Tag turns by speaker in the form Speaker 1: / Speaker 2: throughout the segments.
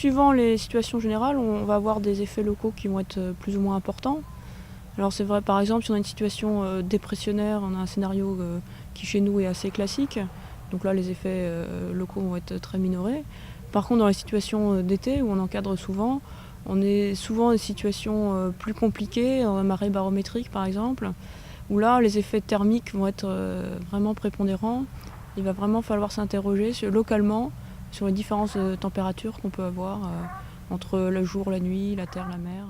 Speaker 1: suivant les situations générales, on va avoir des effets locaux qui vont être plus ou moins importants. Alors c'est vrai, par exemple, si on a une situation dépressionnaire, on a un scénario qui chez nous est assez classique. Donc là, les effets locaux vont être très minorés. Par contre, dans les situations d'été où on encadre souvent, on est souvent dans des situations plus compliquées, en marée barométrique par exemple, où là, les effets thermiques vont être vraiment prépondérants. Il va vraiment falloir s'interroger localement sur les différences de température qu'on peut avoir entre le jour, la nuit, la terre, la mer.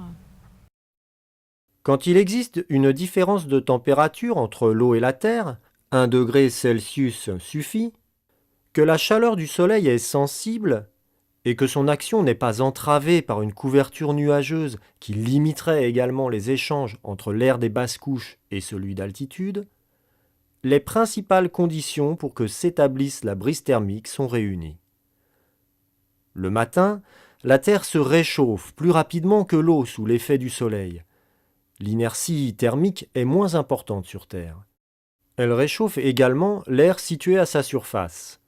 Speaker 2: Quand il existe une différence de température entre l'eau et la terre, 1 degré Celsius suffit, que la chaleur du soleil est sensible et que son action n'est pas entravée par une couverture nuageuse qui limiterait également les échanges entre l'air des basses couches et celui d'altitude, les principales conditions pour que s'établisse la brise thermique sont réunies. Le matin, la Terre se réchauffe plus rapidement que l'eau sous l'effet du soleil. L'inertie thermique est moins importante sur Terre. Elle réchauffe également l'air situé à sa surface.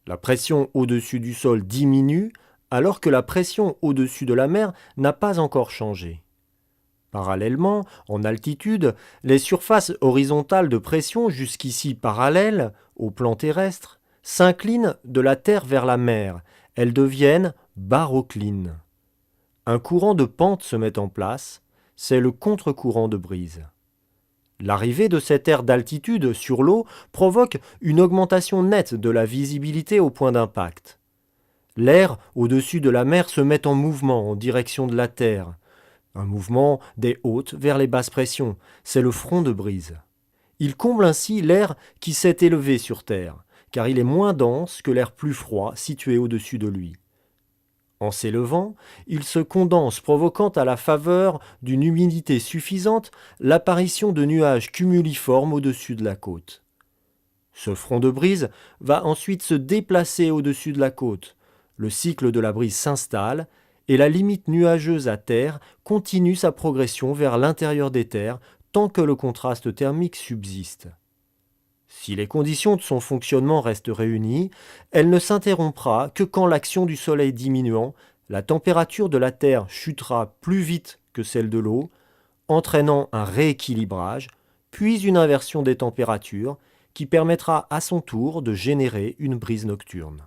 Speaker 2: La pression au-dessus du sol diminue alors que la pression au-dessus de la mer n'a pas encore changé. Parallèlement, en altitude, les surfaces horizontales de pression jusqu'ici parallèles au plan terrestre s'inclinent de la Terre vers la mer. Elles deviennent baroclines. Un courant de pente se met en place, c'est le contre-courant de brise. L'arrivée de cet air d'altitude sur l'eau provoque une augmentation nette de la visibilité au point d'impact. L'air au-dessus de la mer se met en mouvement en direction de la Terre. Un mouvement des hautes vers les basses pressions, c'est le front de brise. Il comble ainsi l'air qui s'est élevé sur Terre, car il est moins dense que l'air plus froid situé au-dessus de lui. En s'élevant, il se condense, provoquant à la faveur d'une humidité suffisante l'apparition de nuages cumuliformes au-dessus de la côte. Ce front de brise va ensuite se déplacer au-dessus de la côte. Le cycle de la brise s'installe et la limite nuageuse à terre continue sa progression vers l'intérieur des terres tant que le contraste thermique subsiste. Si les conditions de son fonctionnement restent réunies, elle ne s'interrompra que quand l'action du Soleil diminuant, la température de la Terre chutera plus vite que celle de l'eau, entraînant un rééquilibrage, puis une inversion des températures qui permettra à son tour de générer une brise nocturne.